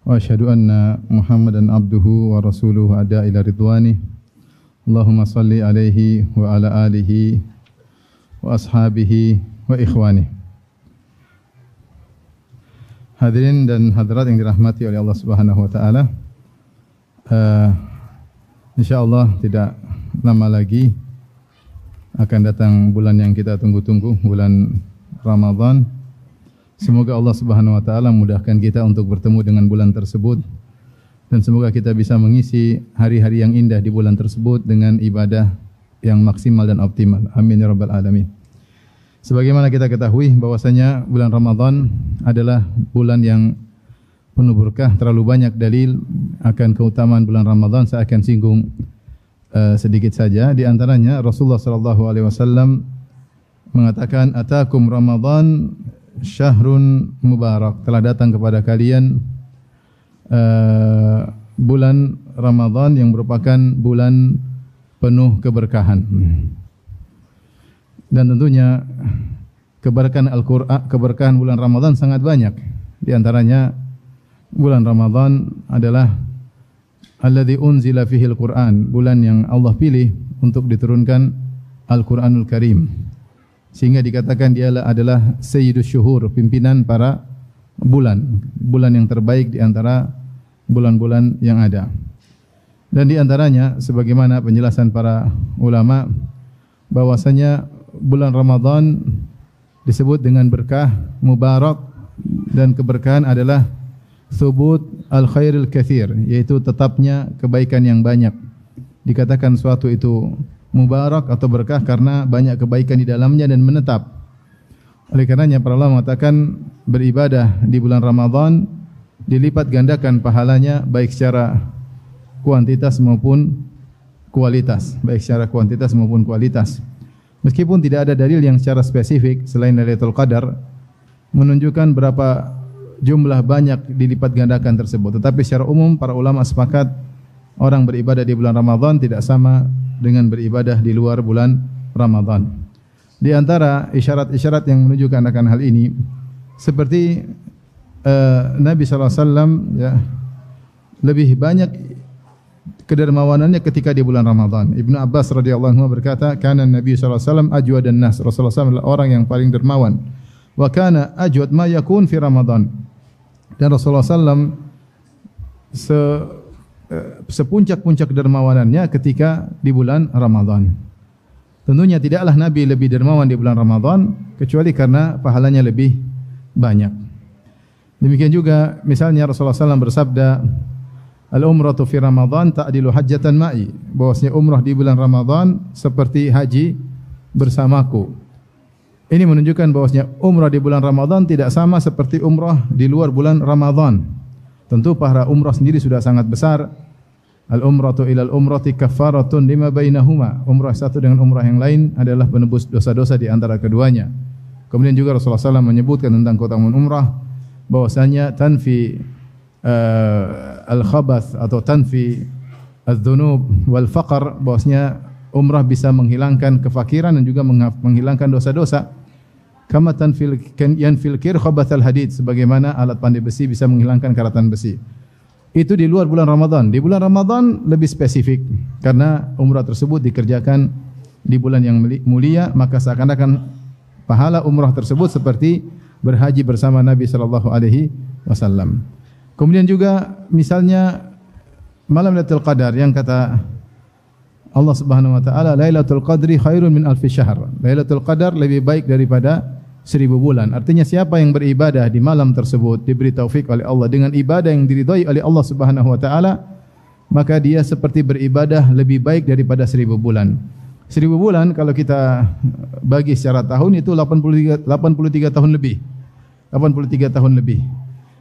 وأشهد أن محمدا عبده ورسوله أدى إلى رضوانه اللهم صل عليه وعلى آله وأصحابه وإخوانه. Hadirin dan hadirat yang dirahmati oleh Allah Subhanahu wa taala. Insyaallah tidak lama lagi akan datang bulan yang kita tunggu-tunggu, bulan Ramadan. Semoga Allah Subhanahu wa taala memudahkan kita untuk bertemu dengan bulan tersebut dan semoga kita bisa mengisi hari-hari yang indah di bulan tersebut dengan ibadah yang maksimal dan optimal. Amin ya rabbal alamin. Sebagaimana kita ketahui bahwasanya bulan Ramadan adalah bulan yang penuh berkah, terlalu banyak dalil akan keutamaan bulan Ramadan. Saya akan singgung sedikit saja. Di antaranya Rasulullah sallallahu alaihi wasallam mengatakan, "Atakum Ramadan syahrun mubarak." Telah datang kepada kalian bulan Ramadan yang merupakan bulan penuh keberkahan. Dan tentunya keberkahan Al-Qur'an, keberkahan bulan Ramadan sangat banyak. Di antaranya bulan Ramadan adalah alladzi unzila fihi al-Qur'an, bulan yang Allah pilih untuk diturunkan Al-Qur'anul Karim. Sehingga dikatakan dia adalah sayyidus syuhur, pimpinan para bulan, bulan yang terbaik di antara bulan-bulan yang ada. Dan di antaranya sebagaimana penjelasan para ulama bahwasanya bulan Ramadan disebut dengan berkah, mubarak, dan keberkahan adalah thubut al-khairil katsir, yaitu tetapnya kebaikan yang banyak. Dikatakan suatu itu mubarak atau berkah karena banyak kebaikan di dalamnya dan menetap. Oleh karenanya para ulama mengatakan beribadah di bulan Ramadan dilipat gandakan pahalanya baik secara kuantitas maupun kualitas, baik secara kuantitas maupun kualitas. Meskipun tidak ada dalil yang secara spesifik selain Lailatul Qadar menunjukkan berapa jumlah banyak dilipat gandakan tersebut, tetapi secara umum para ulama sepakat orang beribadah di bulan Ramadan tidak sama dengan beribadah di luar bulan Ramadan. Di antara isyarat-isyarat yang menunjukkan akan hal ini seperti Nabi sallallahu alaihi wasallam ya lebih banyak kedermawanannya ketika di bulan Ramadan. Ibnu Abbas radhiyallahu anhu berkata, "Kana Nabi sallallahu alaihi wasallam ajwadan nas." Rasulullah SAW adalah orang yang paling dermawan. Wa kana ajwad ma yakun fi Ramadan. Dan Rasulullah SAW sepuncak-puncak dermawanannya ketika di bulan Ramadan. Tentunya tidaklah Nabi lebih dermawan di bulan Ramadan kecuali karena pahalanya lebih banyak. Demikian juga misalnya Rasulullah SAW bersabda, "Al-umratu fi Ramadan ta'dilu hajjatan ma'i." Bahwasanya umrah di bulan Ramadan seperti haji bersamaku. Ini menunjukkan bahwasanya umrah di bulan Ramadan tidak sama seperti umrah di luar bulan Ramadan. Tentu pahala umrah sendiri sudah sangat besar. Al-umratu ilal umrati kaffaratun lima bainahuma. Umrah satu dengan umrah yang lain adalah penebus dosa-dosa di antara keduanya. Kemudian juga Rasulullah SAW menyebutkan tentang keutamaan umrah bahwasanya tanfi al-khabath atau tanfi adz-dzunub wal faqr, bahwasanya umrah bisa menghilangkan kefakiran dan juga menghilangkan dosa-dosa. Kama yanfil kir khabathal hadid, sebagaimana alat pandai besi bisa menghilangkan karatan besi. Itu di luar bulan Ramadan. Di bulan Ramadan lebih spesifik karena umrah tersebut dikerjakan di bulan yang mulia, maka seakan-akan pahala umrah tersebut seperti berhaji bersama Nabi sallallahu alaihi wasallam. Kemudian juga misalnya malam Lailatul Qadar yang kata Allah Subhanahu wa taala, "Lailatul Qadri khairun min alfi syahr." Lailatul Qadar lebih baik daripada 1000 bulan. Artinya siapa yang beribadah di malam tersebut diberi taufik oleh Allah dengan ibadah yang diridhai oleh Allah Subhanahu wa taala, maka dia seperti beribadah lebih baik daripada 1000 bulan. 1000 bulan kalau kita bagi secara tahun itu 83 tahun lebih. 83 tahun lebih.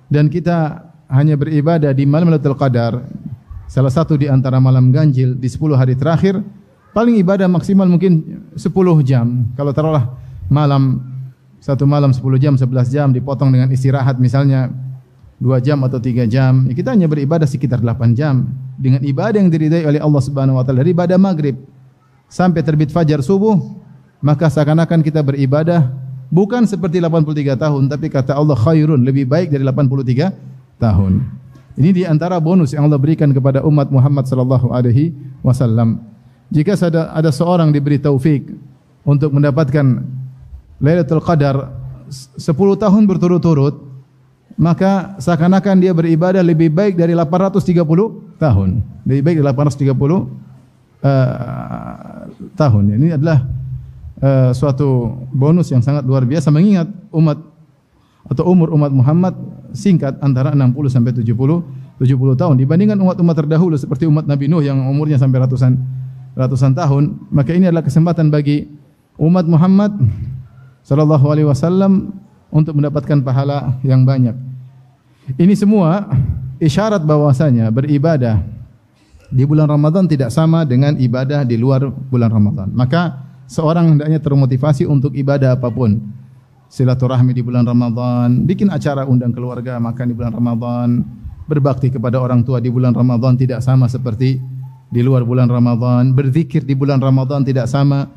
Dan kita hanya beribadah di malam Lailatul Qadar, salah satu di antara malam ganjil di 10 hari terakhir, paling ibadah maksimal mungkin 10 jam. Kalau taruhlah satu malam 10 jam, 11 jam dipotong dengan istirahat misalnya 2 jam atau 3 jam, ya kita hanya beribadah sekitar 8 jam dengan ibadah yang diridai oleh Allah Subhanahu wa taala dari ibadah maghrib sampai terbit fajar subuh, maka seakan-akan kita beribadah bukan seperti 83 tahun, tapi kata Allah khairun, lebih baik dari 83 tahun. Ini di antara bonus yang Allah berikan kepada umat Muhammad sallallahu alaihi wasallam. Jika ada seorang diberi taufik untuk mendapatkan Lailatul Qadar 10 tahun berturut-turut, maka seakan-akan dia beribadah lebih baik dari 830 tahun. Lebih baik dari 830 tahun. Ini adalah suatu bonus yang sangat luar biasa, mengingat umur umat Muhammad singkat, antara 60 sampai 70 tahun dibandingkan umat-umat terdahulu seperti umat Nabi Nuh yang umurnya sampai ratusan tahun. Maka ini adalah kesempatan bagi umat Muhammad sallallahu alaihi wasallam untuk mendapatkan pahala yang banyak. Ini semua isyarat bahwasanya beribadah di bulan Ramadan tidak sama dengan ibadah di luar bulan Ramadan. Maka seorang hendaknya termotivasi untuk ibadah apapun. Silaturahmi di bulan Ramadan, bikin acara undang keluarga makan di bulan Ramadan, berbakti kepada orang tua di bulan Ramadan tidak sama seperti di luar bulan Ramadan. Berzikir di bulan Ramadan tidak sama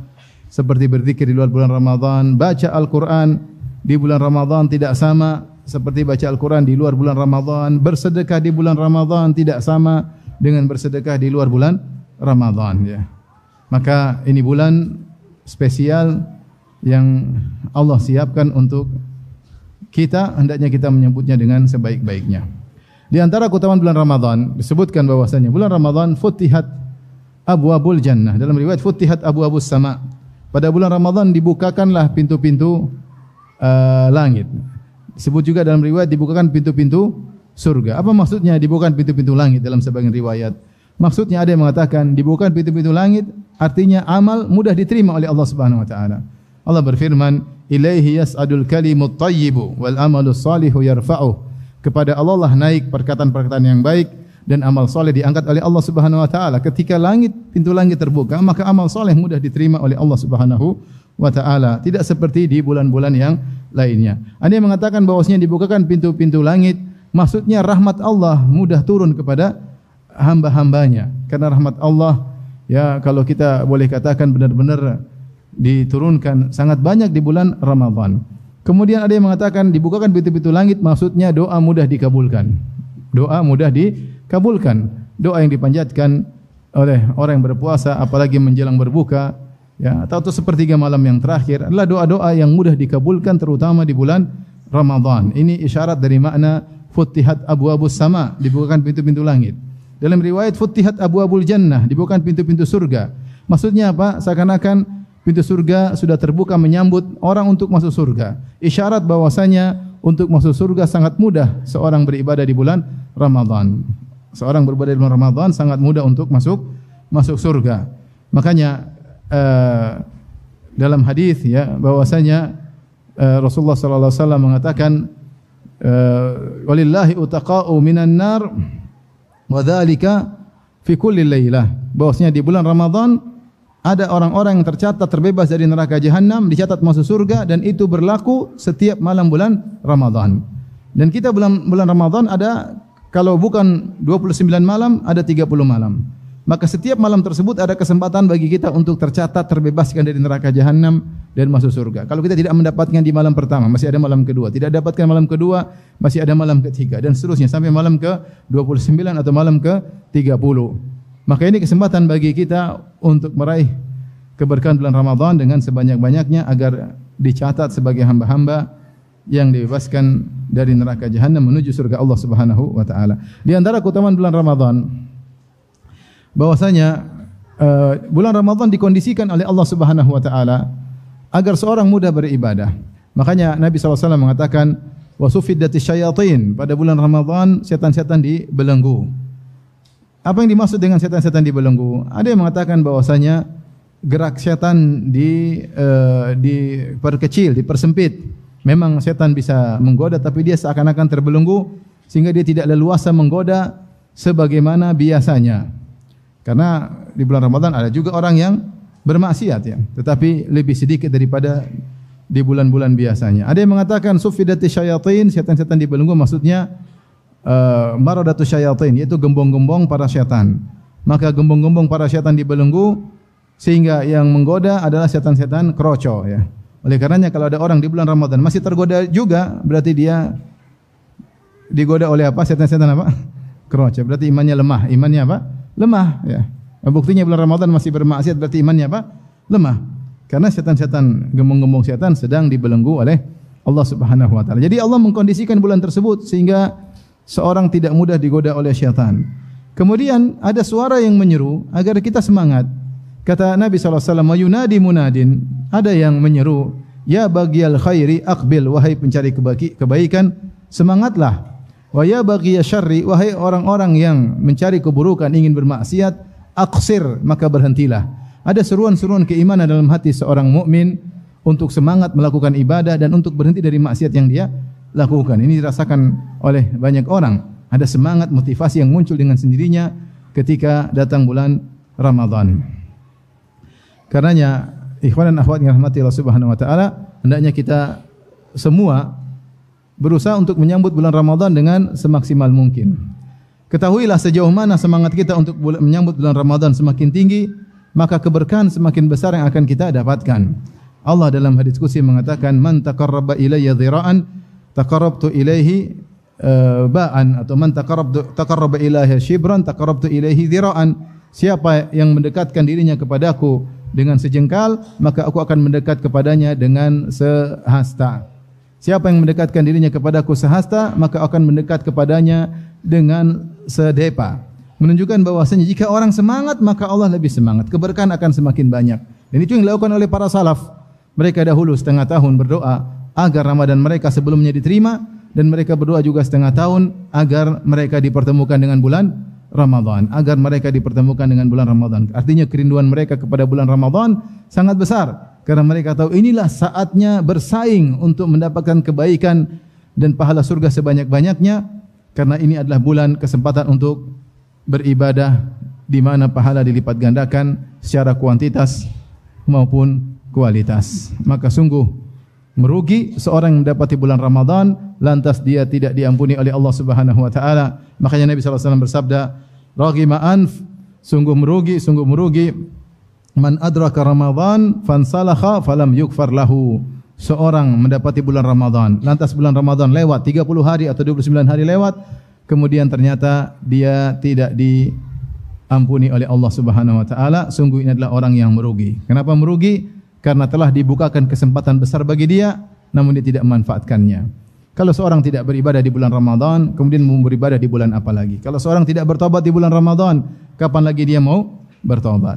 seperti berzikir di luar bulan Ramadan. Baca Al-Quran di bulan Ramadan tidak sama seperti baca Al-Quran di luar bulan Ramadan. Bersedekah di bulan Ramadan tidak sama dengan bersedekah di luar bulan Ramadan. Ya. Maka ini bulan spesial yang Allah siapkan untuk kita, hendaknya kita menyambutnya dengan sebaik-baiknya. Di antara keutamaan bulan Ramadan disebutkan bahwasanya bulan Ramadan futihat abwabul jannah. Dalam riwayat futihat abwabus sama. Pada bulan Ramadan dibukakanlah pintu-pintu langit. Disebut juga dalam riwayat dibukakan pintu-pintu surga. Apa maksudnya dibukakan pintu-pintu langit dalam sebagian riwayat? Maksudnya ada yang mengatakan dibukakan pintu-pintu langit artinya amal mudah diterima oleh Allah Subhanahu wa taala. Allah berfirman, "Ilaihi yas'adul kalimut thayyibu wal amalus salihu yarfa'uh." Kepada Allah lah naik perkataan-perkataan yang baik dan amal soleh diangkat oleh Allah Subhanahu wa taala. Ketika pintu langit terbuka, maka amal soleh mudah diterima oleh Allah Subhanahu wa taala. Tidak seperti di bulan-bulan yang lainnya. Ada yang mengatakan bahwasanya dibukakan pintu-pintu langit, maksudnya rahmat Allah mudah turun kepada hamba-hambanya. Karena rahmat Allah, ya kalau kita boleh katakan benar-benar diturunkan sangat banyak di bulan Ramadan. Kemudian ada yang mengatakan dibukakan pintu-pintu langit, maksudnya doa mudah dikabulkan. Doa mudah dikabulkan. Doa yang dipanjatkan oleh orang yang berpuasa, apalagi menjelang berbuka, ya, atau sepertiga malam yang terakhir, adalah doa-doa yang mudah dikabulkan, terutama di bulan Ramadan. Ini isyarat dari makna futihat abwabus sama, dibukakan pintu-pintu langit. Dalam riwayat futihat abwabul jannah, dibukakan pintu-pintu surga. Maksudnya apa? Seakan-akan pintu surga sudah terbuka menyambut orang untuk masuk surga. Isyarat bahwasanya untuk masuk surga sangat mudah seorang beribadah di bulan Ramadan. Seorang beribadah di bulan Ramadan sangat mudah untuk masuk surga. Makanya dalam hadis ya bahwasanya Rasulullah sallallahu alaihi wasallam mengatakan walillahi utaqa'u minan nar wa dzalika fi kulli lailah. Bahwasanya di bulan Ramadan ada orang-orang yang tercatat terbebas dari neraka jahanam, dicatat masuk surga, dan itu berlaku setiap malam bulan Ramadan. Dan kita bulan Ramadan ada, kalau bukan 29 malam, ada 30 malam. Maka setiap malam tersebut ada kesempatan bagi kita untuk tercatat terbebaskan dari neraka jahanam dan masuk surga. Kalau kita tidak mendapatkan di malam pertama, masih ada malam kedua. Tidak dapatkan malam kedua, masih ada malam ketiga, dan seterusnya sampai malam ke-29 atau malam ke-30. Maka ini kesempatan bagi kita untuk meraih keberkahan bulan Ramadan dengan sebanyak-banyaknya agar dicatat sebagai hamba-hamba yang dibebaskan dari neraka jahanam menuju surga Allah Subhanahu wa taala. Di antara keutamaan bulan Ramadan bahwasanya bulan Ramadan dikondisikan oleh Allah Subhanahu wa taala agar seorang mudah beribadah. Makanya Nabi SAW mengatakan wasufiddatis syayatin, pada bulan Ramadan setan-setan dibelenggu. Apa yang dimaksud dengan setan-setan dibelenggu? Ada yang mengatakan bahwasanya gerak setan diperkecil, dipersempit. Memang setan bisa menggoda, tapi dia seakan-akan terbelenggu sehingga dia tidak leluasa menggoda sebagaimana biasanya. Karena di bulan Ramadan ada juga orang yang bermaksiat ya, tetapi lebih sedikit daripada di bulan-bulan biasanya. Ada yang mengatakan sufidati syayatin, setan-setan dibelenggu, maksudnya maradatu syayatin, yaitu gembong-gembong para setan. Maka gembong-gembong para setan dibelenggu sehingga yang menggoda adalah setan-setan kroco ya. Oleh karenanya kalau ada orang di bulan Ramadan masih tergoda juga, berarti dia digoda oleh apa? Setan-setan apa? kroce. Berarti imannya lemah. Imannya apa? Lemah. Ya. Buktinya bulan Ramadan masih bermaksiat, berarti imannya apa? Lemah. Karena setan-setan, gembong-gembong setan sedang dibelenggu oleh Allah Subhanahu wa taala. Jadi Allah mengkondisikan bulan tersebut sehingga seorang tidak mudah digoda oleh syaitan. Kemudian ada suara yang menyeru agar kita semangat. Kata Nabi SAW, "Yunadi munadin." Ada yang menyeru, "Ya baghiyal khairi aqbil," wahai pencari kebaikan, semangatlah. "Wa ya baghiyasy syarri," wahai orang-orang yang mencari keburukan, ingin bermaksiat, aqsir, maka berhentilah. Ada seruan-seruan keimanan dalam hati seorang mukmin untuk semangat melakukan ibadah dan untuk berhenti dari maksiat yang dia lakukan. Ini dirasakan oleh banyak orang. Ada semangat, motivasi yang muncul dengan sendirinya ketika datang bulan Ramadan. Karenanya, ikhwan dan akhwat yang rahmati Allah Subhanahu wa taala, hendaknya kita semua berusaha untuk menyambut bulan Ramadan dengan semaksimal mungkin. Ketahuilah sejauh mana semangat kita untuk menyambut bulan Ramadan semakin tinggi, maka keberkahan semakin besar yang akan kita dapatkan. Allah dalam hadis qudsi mengatakan, "Man taqarraba ilayya dhira'an, taqarrabtu ilaihi ba'an," atau "Man taqarraba ilayya shibran, taqarrabtu ilaihi dhira'an." Siapa yang mendekatkan dirinya kepadaku dengan sejengkal, maka aku akan mendekat kepadanya dengan sehasta. Siapa yang mendekatkan dirinya kepadaku sehasta, maka akan mendekat kepadanya dengan sedepa. Menunjukkan bahwasanya jika orang semangat, maka Allah lebih semangat. Keberkahan akan semakin banyak. Dan itu yang dilakukan oleh para salaf. Mereka dahulu setengah tahun berdoa agar Ramadan mereka sebelumnya diterima, dan mereka berdoa juga setengah tahun agar mereka dipertemukan dengan bulan Ramadan, agar mereka dipertemukan dengan bulan Ramadan. Artinya kerinduan mereka kepada bulan Ramadan sangat besar, karena mereka tahu inilah saatnya bersaing untuk mendapatkan kebaikan dan pahala surga sebanyak-banyaknya, karena ini adalah bulan kesempatan untuk beribadah di mana pahala dilipat gandakan secara kuantitas maupun kualitas. Maka sungguh merugi seorang yang mendapati bulan Ramadan lantas dia tidak diampuni oleh Allah Subhanahu wa taala. Makanya Nabi sallallahu alaihi wasallam bersabda, "Raghima anf," sungguh merugi man adraka Ramadan fansalakha falam yukfar lahu. Seorang mendapati bulan Ramadan, lantas bulan Ramadan lewat 30 hari atau 29 hari lewat, kemudian ternyata dia tidak diampuni oleh Allah Subhanahu wa taala. Sungguh ini adalah orang yang merugi. Kenapa merugi? Karena telah dibukakan kesempatan besar bagi dia, namun dia tidak memanfaatkannya. Kalau seorang tidak beribadah di bulan Ramadan, kemudian mau beribadah di bulan apa lagi? Kalau seorang tidak bertobat di bulan Ramadan, kapan lagi dia mau bertobat?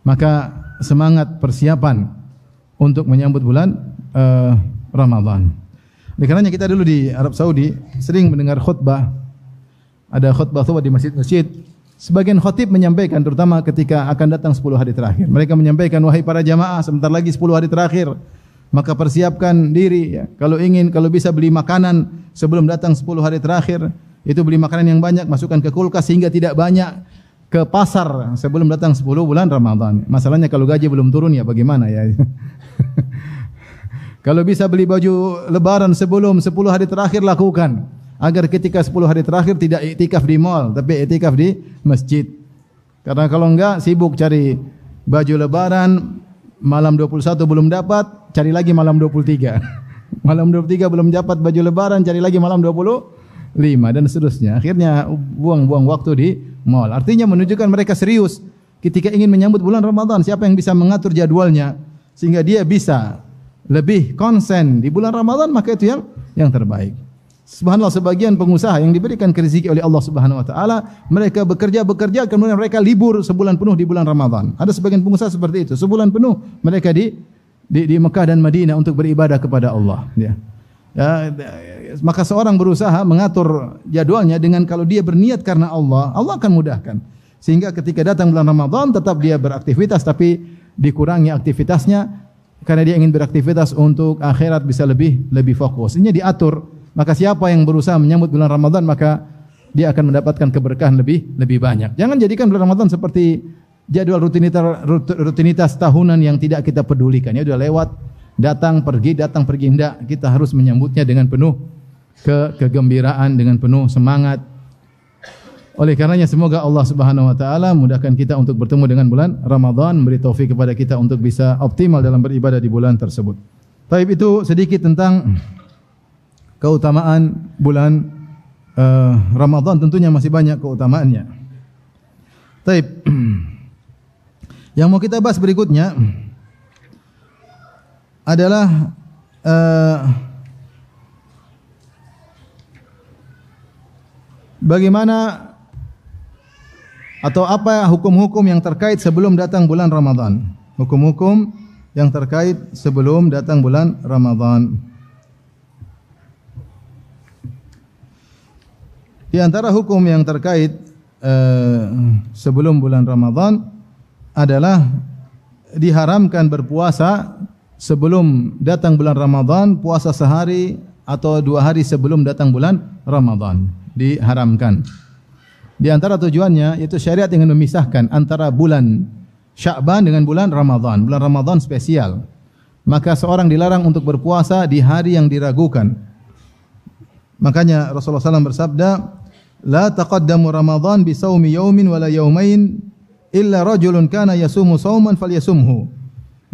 Maka semangat persiapan untuk menyambut bulan Ramadan. Oleh karenanya kita dulu di Arab Saudi sering mendengar khutbah. Ada khutbah di masjid-masjid. Sebagian khatib menyampaikan, terutama ketika akan datang 10 hari terakhir. Mereka menyampaikan, wahai para jamaah, sebentar lagi 10 hari terakhir, maka persiapkan diri. Ya. Kalau bisa beli makanan sebelum datang 10 hari terakhir, itu beli makanan yang banyak, masukkan ke kulkas sehingga tidak banyak ke pasar sebelum datang 10 bulan Ramadan. Masalahnya kalau gaji belum turun ya bagaimana ya. Kalau bisa beli baju lebaran sebelum 10 hari terakhir, lakukan. Agar ketika 10 hari terakhir tidak iktikaf di mal, tapi iktikaf di masjid. Karena kalau enggak, sibuk cari baju lebaran, malam 21 belum dapat, cari lagi malam 23. Malam 23 belum dapat baju lebaran, cari lagi malam 25 dan seterusnya. Akhirnya buang-buang waktu di mal. Artinya menunjukkan mereka serius ketika ingin menyambut bulan Ramadan. Siapa yang bisa mengatur jadwalnya sehingga dia bisa lebih konsen di bulan Ramadan, maka itu yang terbaik. Subhanallah, sebagian pengusaha yang diberikan rezeki oleh Allah Subhanahu wa taala, mereka bekerja kemudian mereka libur sebulan penuh di bulan Ramadan. Ada sebagian pengusaha seperti itu. Sebulan penuh mereka di Mekah dan Madinah untuk beribadah kepada Allah, ya. Maka seorang berusaha mengatur jadwalnya dengan kalau dia berniat karena Allah, Allah akan mudahkan. Sehingga ketika datang bulan Ramadan tetap dia beraktivitas, tapi dikurangi aktivitasnya karena dia ingin beraktivitas untuk akhirat bisa lebih fokus. Ini diatur. Maka siapa yang berusaha menyambut bulan Ramadan, maka dia akan mendapatkan keberkahan lebih banyak. Jangan jadikan bulan Ramadan seperti jadwal rutinitas tahunan yang tidak kita pedulikan. Ya sudah lewat, datang pergi. Tidak, kita harus menyambutnya dengan penuh kegembiraan, dengan penuh semangat. Oleh karenanya semoga Allah Subhanahu wa taala mudahkan kita untuk bertemu dengan bulan Ramadan, memberi taufik kepada kita untuk bisa optimal dalam beribadah di bulan tersebut. Baik, itu sedikit tentang keutamaan bulan Ramadan tentunya masih banyak keutamaannya. Taib. Yang mau kita bahas berikutnya adalah bagaimana atau apa hukum-hukum yang terkait sebelum datang bulan Ramadan. Hukum-hukum yang terkait sebelum datang bulan Ramadan. Di antara hukum yang terkait sebelum bulan Ramadan adalah diharamkan berpuasa sebelum datang bulan Ramadan, puasa sehari atau 2 hari sebelum datang bulan Ramadan. Diharamkan. Di antara tujuannya yaitu syariat ingin memisahkan antara bulan Sya'ban dengan bulan Ramadan. Bulan Ramadan spesial. Maka seorang dilarang untuk berpuasa di hari yang diragukan. Makanya Rasulullah SAW bersabda, "La taqaddamu Ramadan bi shaumi yaumin wala yaumain illa rajulun kana yasumu shauman falyasumhu."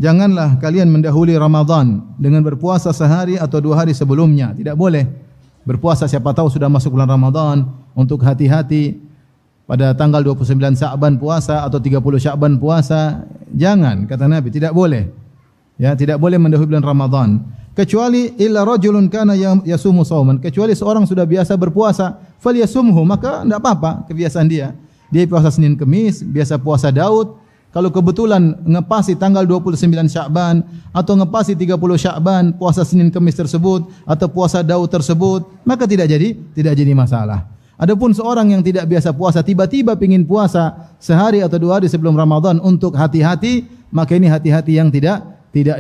Janganlah kalian mendahului Ramadan dengan berpuasa sehari atau 2 hari sebelumnya. Tidak boleh berpuasa, siapa tahu sudah masuk bulan Ramadan, untuk hati-hati pada tanggal 29 Sya'ban puasa atau 30 Sya'ban puasa. Jangan, kata Nabi, tidak boleh. Ya, tidak boleh mendahului bulan Ramadan. Kecuali illa rajulun kana yasumu shauman, kecuali seorang sudah biasa berpuasa, falyasumhu, maka enggak apa-apa kebiasaan dia. Dia puasa Senin Kamis, biasa puasa Daud. Kalau kebetulan ngepasi tanggal 29 Sya'ban atau ngepasi 30 Sya'ban, puasa Senin Kamis tersebut atau puasa Daud tersebut, maka tidak jadi masalah. Adapun seorang yang tidak biasa puasa tiba-tiba ingin puasa sehari atau 2 hari sebelum Ramadan untuk hati-hati, maka ini hati-hati yang tidak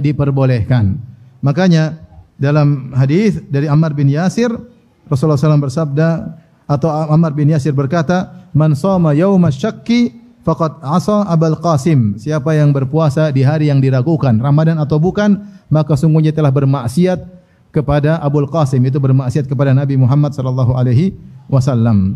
diperbolehkan. Makanya dalam hadis dari Ammar bin Yasir, Rasulullah SAW bersabda, atau Ammar bin Yasir berkata, "Man shoma yauma syakki faqad asa Abul Qasim." Siapa yang berpuasa di hari yang diragukan, Ramadan atau bukan, maka sungguhnya telah bermaksiat kepada Abul Qasim, itu bermaksiat kepada Nabi Muhammad sallallahu alaihi wasallam.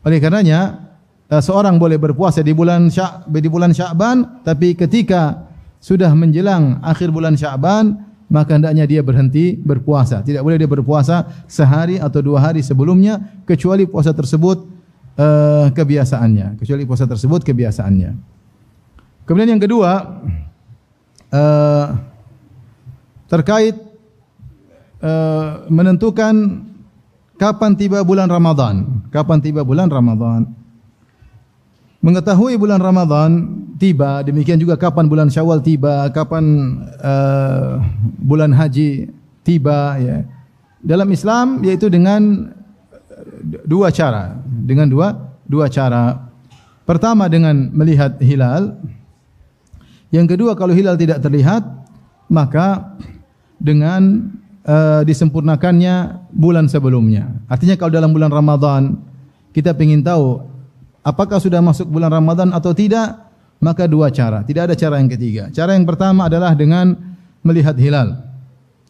Oleh karenanya seorang boleh berpuasa di bulan Sya'ban, tapi ketika sudah menjelang akhir bulan Sya'ban, maka hendaknya dia berhenti berpuasa. Tidak boleh dia berpuasa sehari atau 2 hari sebelumnya, kecuali puasa tersebut kebiasaannya. Kemudian yang kedua, terkait menentukan kapan tiba bulan Ramadan. Mengetahui bulan Ramadan tiba, demikian juga kapan bulan Syawal tiba, kapan bulan haji tiba, ya. Dalam Islam yaitu dengan dua cara. Pertama dengan melihat hilal. Yang kedua, kalau hilal tidak terlihat, maka dengan disempurnakannya bulan sebelumnya. Artinya kalau dalam bulan Ramadan kita ingin tahu apakah sudah masuk bulan Ramadan atau tidak, maka 2 cara. Tidak ada cara yang ketiga. Cara yang pertama adalah dengan melihat hilal.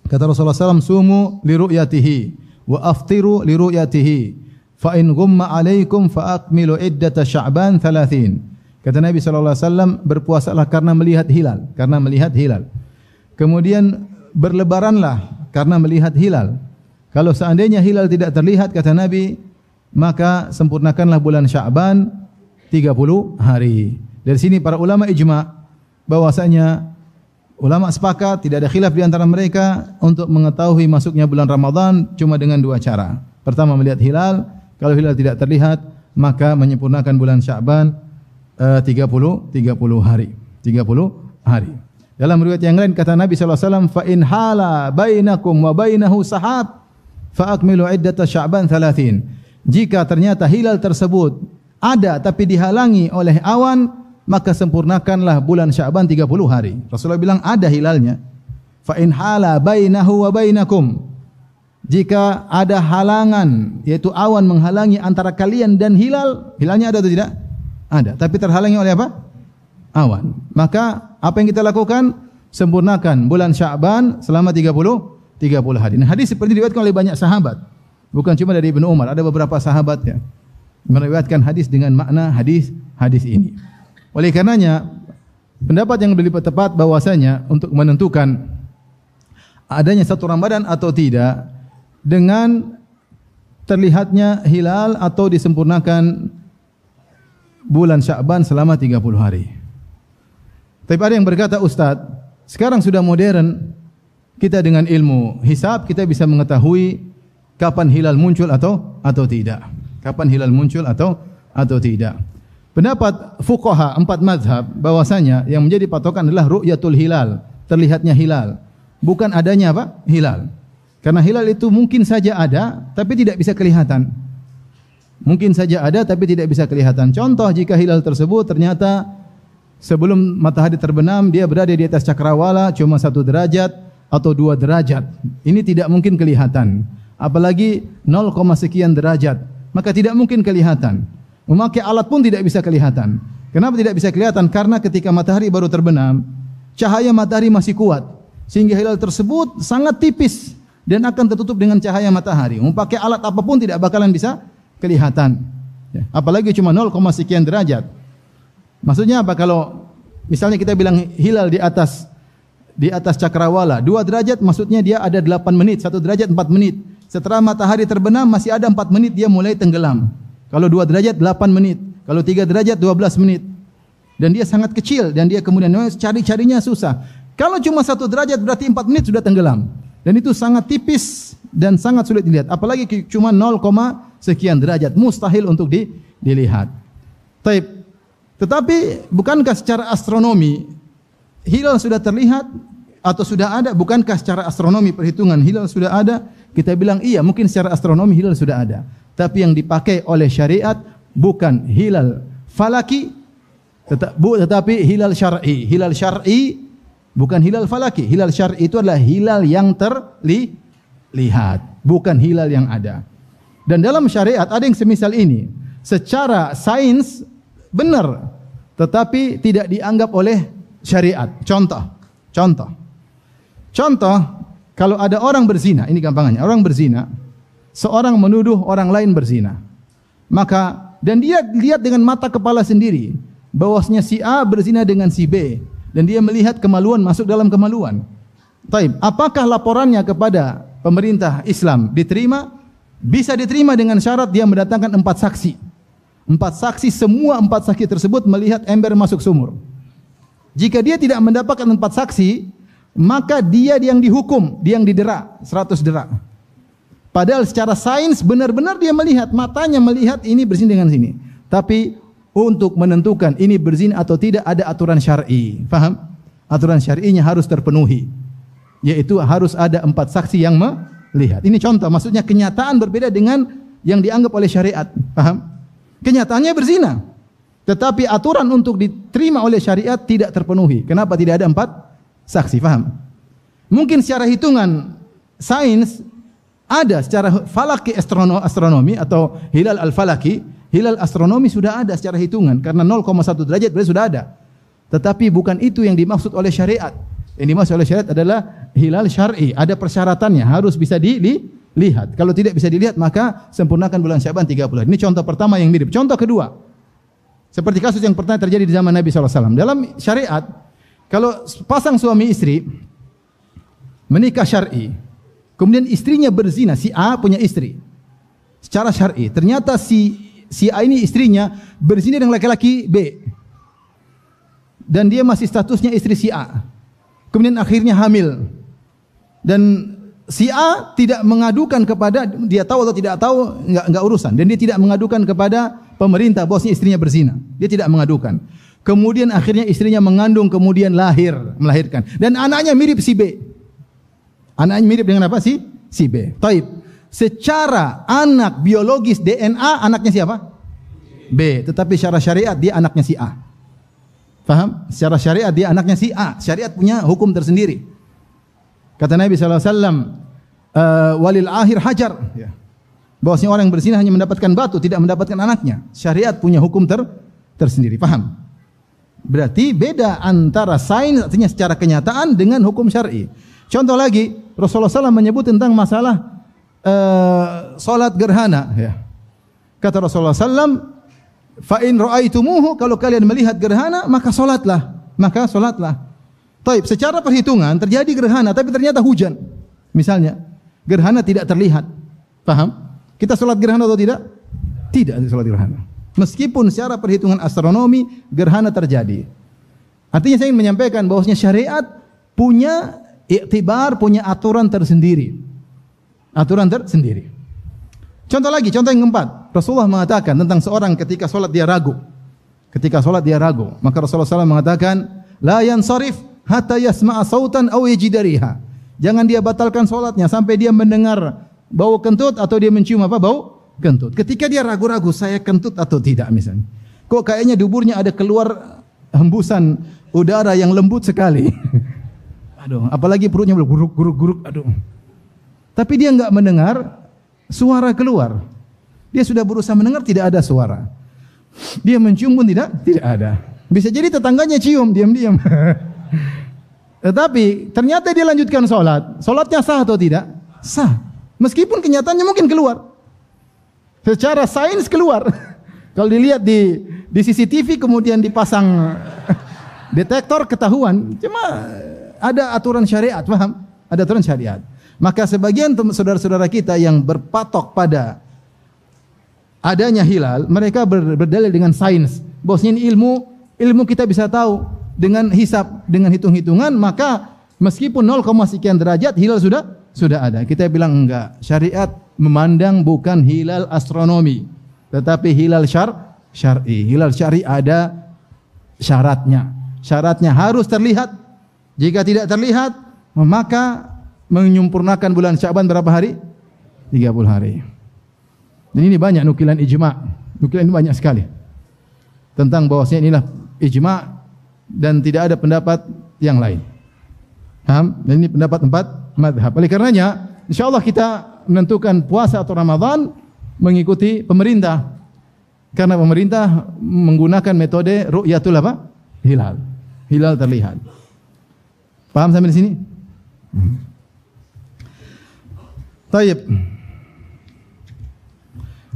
Kata Rasulullah SAW, "Sumu li ru'yatihi wa aftiru li ru'yatihi. Fa in ghumma 'alaikum fa akmilu iddata Sya'ban 30." Kata Nabi SAW, berpuasalah karena melihat hilal. Kemudian berlebaranlah karena melihat hilal. Kalau seandainya hilal tidak terlihat, kata Nabi, maka sempurnakanlah bulan Sya'ban 30 hari. Dari sini para ulama ijma' bahwasanya ulama sepakat, tidak ada khilaf di antara mereka untuk mengetahui masuknya bulan Ramadan cuma dengan 2 cara. Pertama melihat hilal, kalau hilal tidak terlihat maka menyempurnakan bulan Sya'ban 30 hari. Dalam riwayat yang lain kata Nabi SAW, "Fa in hala bainakum wa bainahu sahab fa akmilu iddata Sya'ban 30." Jika ternyata hilal tersebut ada tapi dihalangi oleh awan, maka sempurnakanlah bulan Sya'ban 30 hari. Rasulullah bilang ada hilalnya. Fa in hala bainahu wa bainakum. Jika ada halangan, yaitu awan menghalangi antara kalian dan hilal, hilalnya ada atau tidak? Ada, tapi terhalangi oleh apa? Awan. Maka apa yang kita lakukan? Sempurnakan bulan Sya'ban selama 30 hari. Nah, hadis seperti diriwayatkan oleh banyak sahabat. Bukan cuma dari Ibnu Umar, ada beberapa sahabat yang meriwayatkan hadis dengan makna hadis ini. Oleh karenanya, pendapat yang lebih tepat bahwasanya untuk menentukan adanya satu Ramadan atau tidak dengan terlihatnya hilal atau disempurnakan bulan Sya'ban selama 30 hari. Tapi ada yang berkata, Ustaz, sekarang sudah modern, kita dengan ilmu hisab kita bisa mengetahui kapan hilal muncul atau tidak. Kapan hilal muncul atau tidak. Pendapat fuqaha 4 mazhab bahwasanya yang menjadi patokan adalah ru'yatul hilal, terlihatnya hilal, bukan adanya apa? Hilal. Karena hilal itu mungkin saja ada tapi tidak bisa kelihatan. Mungkin saja ada tapi tidak bisa kelihatan. Contoh, jika hilal tersebut ternyata sebelum matahari terbenam dia berada di atas cakrawala cuma 1 derajat atau 2 derajat. Ini tidak mungkin kelihatan. Apalagi 0, sekian derajat, maka tidak mungkin kelihatan. Memakai alat pun tidak bisa kelihatan. Kenapa tidak bisa kelihatan? Karena ketika matahari baru terbenam, cahaya matahari masih kuat, sehingga hilal tersebut sangat tipis dan akan tertutup dengan cahaya matahari. Memakai alat apapun tidak bakalan bisa kelihatan. Apalagi cuma 0, sekian derajat. Maksudnya apa? Kalau misalnya kita bilang hilal di atas cakrawala 2 derajat, maksudnya dia ada 8 menit, 1 derajat 4 menit. Setelah matahari terbenam masih ada 4 menit dia mulai tenggelam. Kalau 2 derajat 8 menit, kalau 3 derajat 12 menit. Dan dia sangat kecil dan dia kemudian cari-carinya susah. Kalau cuma 1 derajat berarti 4 menit sudah tenggelam. Dan itu sangat tipis dan sangat sulit dilihat. Apalagi cuma 0, sekian derajat, mustahil untuk dilihat. Tetapi bukankah secara astronomi hilal sudah terlihat atau sudah ada? Bukankah secara astronomi perhitungan hilal sudah ada? Kita bilang iya, mungkin secara astronomi hilal sudah ada. Tapi yang dipakai oleh syariat bukan hilal falaki, tetapi hilal syar'i. Hilal syar'i bukan hilal falaki. Hilal syar'i itu adalah hilal yang terlihat, bukan hilal yang ada. Dan dalam syariat ada yang semisal ini. Secara sains benar, tetapi tidak dianggap oleh syariat. Contoh, kalau ada orang berzina, ini gampangannya, orang berzina, seorang menuduh orang lain berzina, maka dan dia lihat dengan mata kepala sendiri bahwasanya si A berzina dengan si B, dan dia melihat kemaluan masuk dalam kemaluan. Apakah laporannya kepada pemerintah Islam diterima? Bisa diterima dengan syarat dia mendatangkan 4 saksi. 4 saksi, semua 4 saksi tersebut melihat ember masuk sumur. Jika dia tidak mendapatkan 4 saksi, maka dia yang dihukum, dia yang didera 100 dera. Padahal secara sains benar-benar dia melihat, matanya melihat ini berzina dengan sini. Tapi untuk menentukan ini berzina atau tidak ada aturan syar'i. Faham? Aturan syar'inya harus terpenuhi. Yaitu harus ada 4 saksi yang melihat. Ini contoh, maksudnya kenyataan berbeda dengan yang dianggap oleh syariat. Paham? Kenyataannya berzina, tetapi aturan untuk diterima oleh syariat tidak terpenuhi. Kenapa tidak ada 4 saksi? Faham? Mungkin secara hitungan sains ada, secara falaki astronomi atau hilal al-falaki, hilal astronomi sudah ada secara hitungan karena 0,1 derajat berarti sudah ada. Tetapi bukan itu yang dimaksud oleh syariat. Yang dimaksud oleh syariat adalah hilal syar'i, ada persyaratannya, harus bisa dilihat. Kalau tidak bisa dilihat maka sempurnakan bulan Sya'ban 30 hari. Ini contoh pertama yang mirip. Contoh kedua, seperti kasus yang pernah terjadi di zaman Nabi SAW. Dalam syariat, kalau pasang suami istri menikah syar'i, kemudian istrinya berzina, si A punya istri secara syar'i, ternyata si A ini istrinya berzina dengan laki-laki B, dan dia masih statusnya istri si A. Kemudian akhirnya hamil, dan si A tidak mengadukan kepada, dia tahu atau tidak tahu enggak urusan, dan dia tidak mengadukan kepada pemerintah bahwasanya istrinya berzina. Dia tidak mengadukan. Kemudian akhirnya istrinya mengandung, kemudian melahirkan, dan anaknya mirip si B. Anaknya mirip dengan apa? Si B. Taib. Secara anak biologis DNA anaknya siapa? B. Tetapi secara syariat dia anaknya si A. Faham? Secara syariat dia anaknya si A. Syariat punya hukum tersendiri. Kata Nabi SAW, walil akhir hajar. Ya. Bahwasanya orang yang berzina hanya mendapatkan batu, tidak mendapatkan anaknya. Syariat punya hukum tersendiri. Paham? Berarti beda antara sains, artinya secara kenyataan, dengan hukum syar'i. Contoh lagi, Rasulullah SAW menyebut tentang masalah salat gerhana. Ya. Kata Rasulullah SAW, fa in ra'aitumuhu, kalau kalian melihat gerhana maka salatlah. Taib, secara perhitungan terjadi gerhana tapi ternyata hujan. Misalnya, gerhana tidak terlihat. Paham? Kita sholat gerhana atau tidak? Tidak sholat gerhana. Meskipun secara perhitungan astronomi gerhana terjadi. Artinya saya ingin menyampaikan bahwasanya syariat punya iktibar, punya aturan tersendiri. Aturan tersendiri. Contoh lagi, contoh yang keempat. Rasulullah mengatakan tentang seorang ketika sholat dia ragu. Ketika sholat dia ragu. Maka Rasulullah SAW mengatakan, la yansarif hatta yasma'a sautan aw yajida riha. Jangan dia batalkan sholatnya sampai dia mendengar bau kentut atau dia mencium apa? Bau kentut. Ketika dia ragu-ragu, saya kentut atau tidak misalnya. Kok kayaknya duburnya ada keluar hembusan udara yang lembut sekali. Aduh, apalagi perutnya guruk-guruk, aduh. Tapi dia enggak mendengar suara keluar. Dia sudah berusaha mendengar, tidak ada suara. Dia mencium pun tidak ada. Bisa jadi tetangganya cium diam-diam. Tetapi ternyata dia lanjutkan sholat. Sholatnya sah atau tidak? Sah. Meskipun kenyataannya mungkin keluar. Secara sains keluar. Kalau dilihat di CCTV kemudian dipasang detektor ketahuan. Cuma ada aturan syariat, paham? Ada aturan syariat. Maka sebagian saudara-saudara kita yang berpatok pada adanya hilal, mereka berdalil dengan sains. Bahwasanya ini ilmu kita bisa tahu dengan hisab, dengan hitung-hitungan, maka meskipun 0, sekian derajat hilal sudah ada. Kita bilang enggak. Syariat memandang bukan hilal astronomi, tetapi hilal syar'i. Hilal syar'i ada syaratnya. Syaratnya harus terlihat. Jika tidak terlihat, maka menyempurnakan bulan Sya'ban berapa hari? 30 hari. Dan ini banyak nukilan ijma'. Nukilan ini banyak sekali. Tentang bahwasanya inilah ijma' dan tidak ada pendapat yang lain. Paham? Dan ini pendapat 4 mazhab. Oleh karenanya, insyaallah kita menentukan puasa atau Ramadan mengikuti pemerintah. Karena pemerintah menggunakan metode ru'yatul apa? Hilal. Hilal terlihat. Paham sampai di sini? Taib.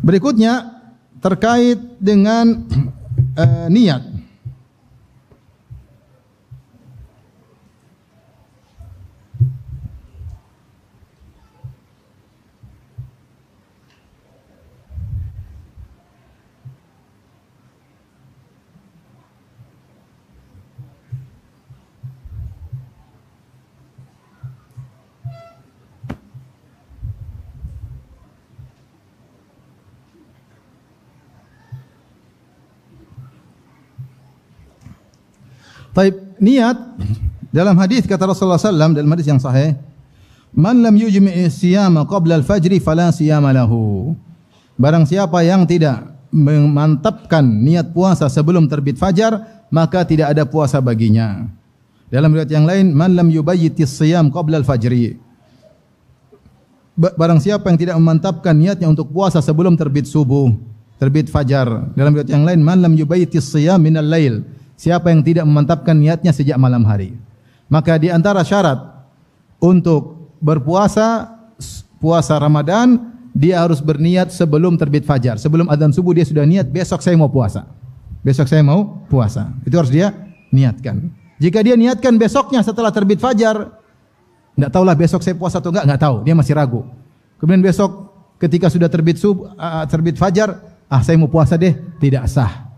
Berikutnya terkait dengan niat. Taib, niat dalam hadis kata Rasulullah SAW dalam hadis yang sahih, man lam yujmi' siyama qabla al-fajri fala siyama lahu. Barang siapa yang tidak memantapkan niat puasa sebelum terbit fajar, maka tidak ada puasa baginya. Dalam riwayat yang lain, man lam yubayyitis siyam qabla al-fajri. Barang siapa yang tidak memantapkan niatnya untuk puasa sebelum terbit subuh, terbit fajar. Dalam riwayat yang lain, man lam yubayyitis siyam minal lail. Siapa yang tidak memantapkan niatnya sejak malam hari. Maka di antara syarat untuk berpuasa, puasa Ramadan, dia harus berniat sebelum terbit fajar. Sebelum adzan subuh dia sudah niat, besok saya mau puasa. Besok saya mau puasa. Itu harus dia niatkan. Jika dia niatkan besoknya setelah terbit fajar, tidak tahulah besok saya puasa atau enggak tahu. Dia masih ragu. Kemudian besok ketika sudah terbit terbit fajar, saya mau puasa deh, tidak sah.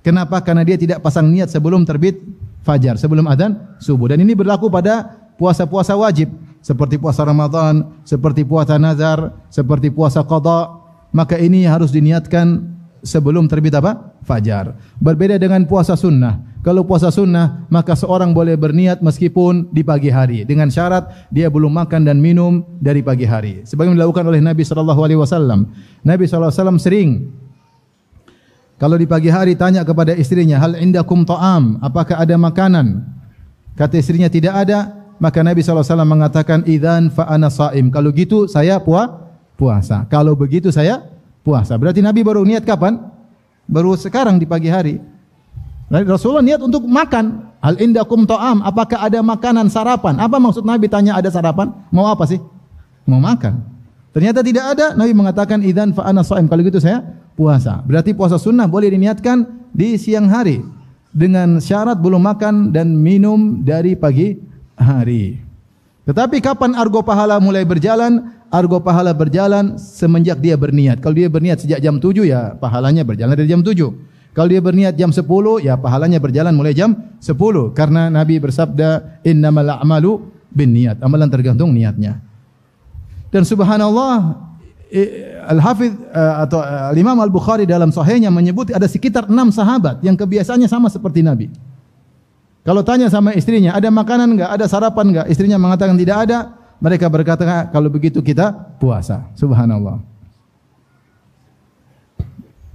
Kenapa? Karena dia tidak pasang niat sebelum terbit fajar, sebelum adzan subuh. Dan ini berlaku pada puasa-puasa wajib, seperti puasa Ramadan, seperti puasa nazar, seperti puasa qada. Maka ini harus diniatkan sebelum terbit apa? Fajar. Berbeda dengan puasa sunnah. Kalau puasa sunnah, maka seorang boleh berniat meskipun di pagi hari, dengan syarat dia belum makan dan minum dari pagi hari. Sebagaimana dilakukan oleh Nabi SAW. Nabi SAW sering kalau di pagi hari tanya kepada istrinya, hal indakum ta'am, apakah ada makanan? Kata istrinya tidak ada, maka Nabi SAW mengatakan, idzan fa ana shaim. Kalau gitu saya puasa. Kalau begitu saya puasa. Berarti Nabi baru niat kapan? Baru sekarang di pagi hari. Lalu Rasulullah niat untuk makan. Hal indakum ta'am, apakah ada makanan sarapan? Apa maksud Nabi tanya ada sarapan? Mau apa sih? Mau makan. Ternyata tidak ada. Nabi mengatakan, idzan fa ana shaim. Kalau gitu saya puasa. Berarti puasa sunnah boleh diniatkan di siang hari dengan syarat belum makan dan minum dari pagi hari. Tetapi kapan argo pahala mulai berjalan? argo pahala berjalan semenjak dia berniat. Kalau dia berniat sejak jam 7 ya pahalanya berjalan dari jam 7. Kalau dia berniat jam 10 ya pahalanya berjalan mulai jam 10. Karena Nabi bersabda, innamal a'malu binniyat. Amalan tergantung niatnya. Dan subhanallah, Al-Hafidh atau Al-Imam Al-Bukhari dalam Sahihnya menyebut ada sekitar 6 sahabat yang kebiasaannya sama seperti Nabi. Kalau tanya sama istrinya, ada makanan enggak, ada sarapan enggak? Istrinya mengatakan tidak ada. Mereka berkata, kalau begitu kita puasa. Subhanallah.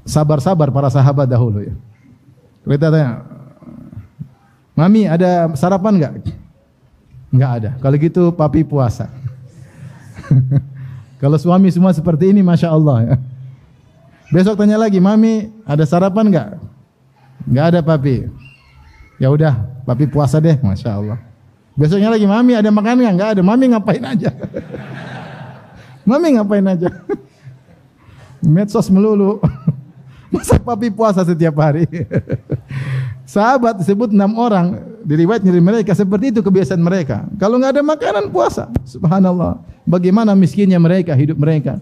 Sabar-sabar para sahabat dahulu ya. Kita tanya, Mami ada sarapan enggak? Enggak ada. Kalau gitu papi puasa. Kalau suami semua seperti ini, Masya Allah ya. Besok tanya lagi, Mami ada sarapan enggak? Enggak ada papi. Ya udah, papi puasa deh, Masya Allah. Besoknya lagi, Mami ada makanan enggak? Enggak ada. Mami ngapain aja? Mami ngapain aja? Medsos melulu. Masa papi puasa setiap hari? Sahabat disebut 6 orang, diriwayat dari mereka seperti itu kebiasaan mereka. Kalau enggak ada makanan puasa. Subhanallah. Bagaimana miskinnya mereka, hidup mereka.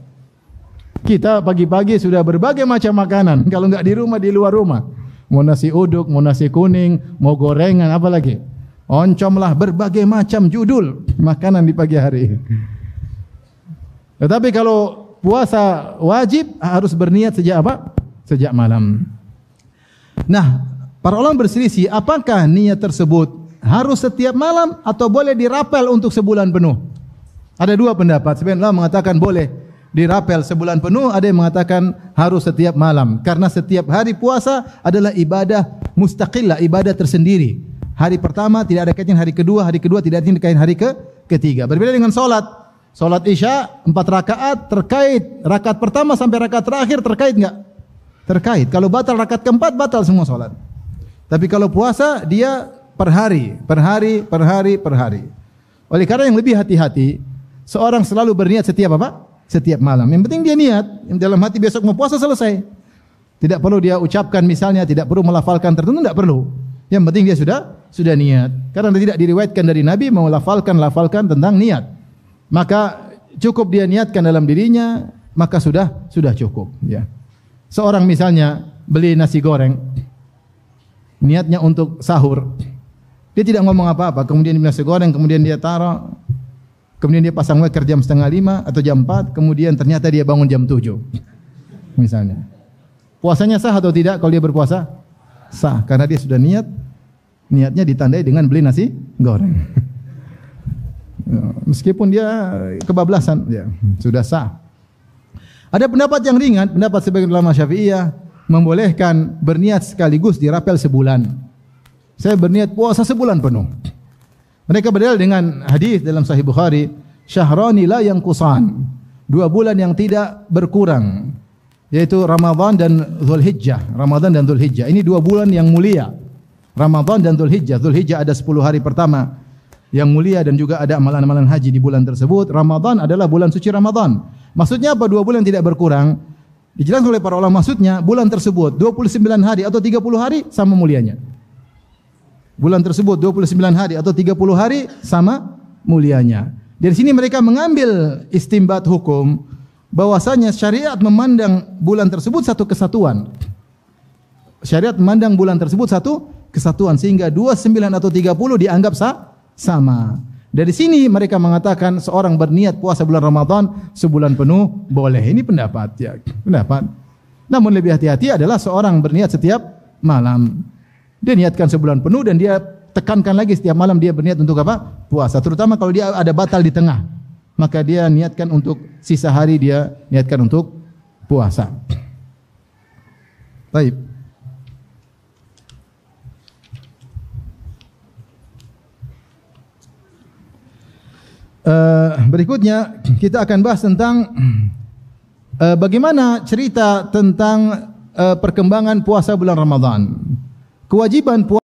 Kita pagi-pagi sudah berbagai macam makanan. Kalau enggak di rumah, di luar rumah. Mau nasi uduk, mau nasi kuning, mau gorengan, apa lagi? Oncom lah, berbagai macam judul makanan di pagi hari. Tetapi kalau puasa wajib harus berniat sejak apa? Sejak malam. Nah, para ulama berselisih apakah niat tersebut harus setiap malam atau boleh dirapel untuk sebulan penuh? Ada dua pendapat. Sebagian ulama mengatakan boleh dirapel sebulan penuh, ada yang mengatakan harus setiap malam. Karena setiap hari puasa adalah ibadah mustaqillah, ibadah tersendiri. Hari pertama tidak ada kaitan hari kedua tidak ada kaitan hari ketiga. Berbeda dengan solat. Solat Isya 4 rakaat terkait rakaat pertama sampai rakaat terakhir terkait enggak? Terkait. Kalau batal rakaat keempat batal semua solat. Tapi kalau puasa dia per hari. Oleh karena yang lebih hati-hati, seorang selalu berniat setiap apa? Setiap malam. Yang penting dia niat, yang dalam hati besok mau puasa selesai. Tidak perlu dia ucapkan misalnya, tidak perlu melafalkan tertentu, tidak perlu. Yang penting dia sudah niat. Karena tidak diriwayatkan dari Nabi mau lafalkan tentang niat. Maka cukup dia niatkan dalam dirinya, maka sudah cukup. Ya. Seorang misalnya beli nasi goreng, niatnya untuk sahur. Dia tidak ngomong apa-apa, kemudian beli nasi goreng, kemudian dia taruh, kemudian dia pasang waker jam 4:30 atau jam 4, kemudian ternyata dia bangun jam 7. Misalnya. Puasanya sah atau tidak kalau dia berpuasa? Sah, karena dia sudah niatnya ditandai dengan beli nasi goreng. Meskipun dia kebablasan, ya, sudah sah. Ada pendapat yang ringan, pendapat sebagian ulama Syafi'iyah membolehkan berniat sekaligus dirapel sebulan. Saya berniat puasa sebulan penuh. Mereka berdalil dengan hadis dalam Sahih Bukhari, syahrani la yanqusan, 2 bulan yang tidak berkurang, yaitu Ramadan dan Dzulhijjah. Ramadan dan Dzulhijjah ini 2 bulan yang mulia. Ramadan dan Dzulhijjah. Dzulhijjah ada 10 hari pertama yang mulia dan juga ada amalan-amalan haji di bulan tersebut. Ramadan adalah bulan suci Ramadan. Maksudnya apa 2 bulan tidak berkurang? Dijelaskan oleh para ulama maksudnya bulan tersebut 29 hari atau 30 hari sama mulianya. Bulan tersebut 29 hari atau 30 hari sama mulianya. Dari sini mereka mengambil istimbat hukum bahwasanya syariat memandang bulan tersebut satu kesatuan. Syariat memandang bulan tersebut satu kesatuan sehingga 29 atau 30 dianggap sama. Dari sini mereka mengatakan seorang berniat puasa bulan Ramadan sebulan penuh boleh. Ini pendapat ya, pendapat. Namun lebih hati-hati adalah seorang berniat setiap malam. Dia niatkan sebulan penuh dan dia tekankan lagi setiap malam dia berniat untuk apa? Puasa. Terutama kalau dia ada batal di tengah, maka dia niatkan untuk sisa hari dia niatkan untuk puasa. Baik. Berikutnya kita akan bahas tentang bagaimana cerita tentang perkembangan puasa bulan Ramadan. Kewajiban puasa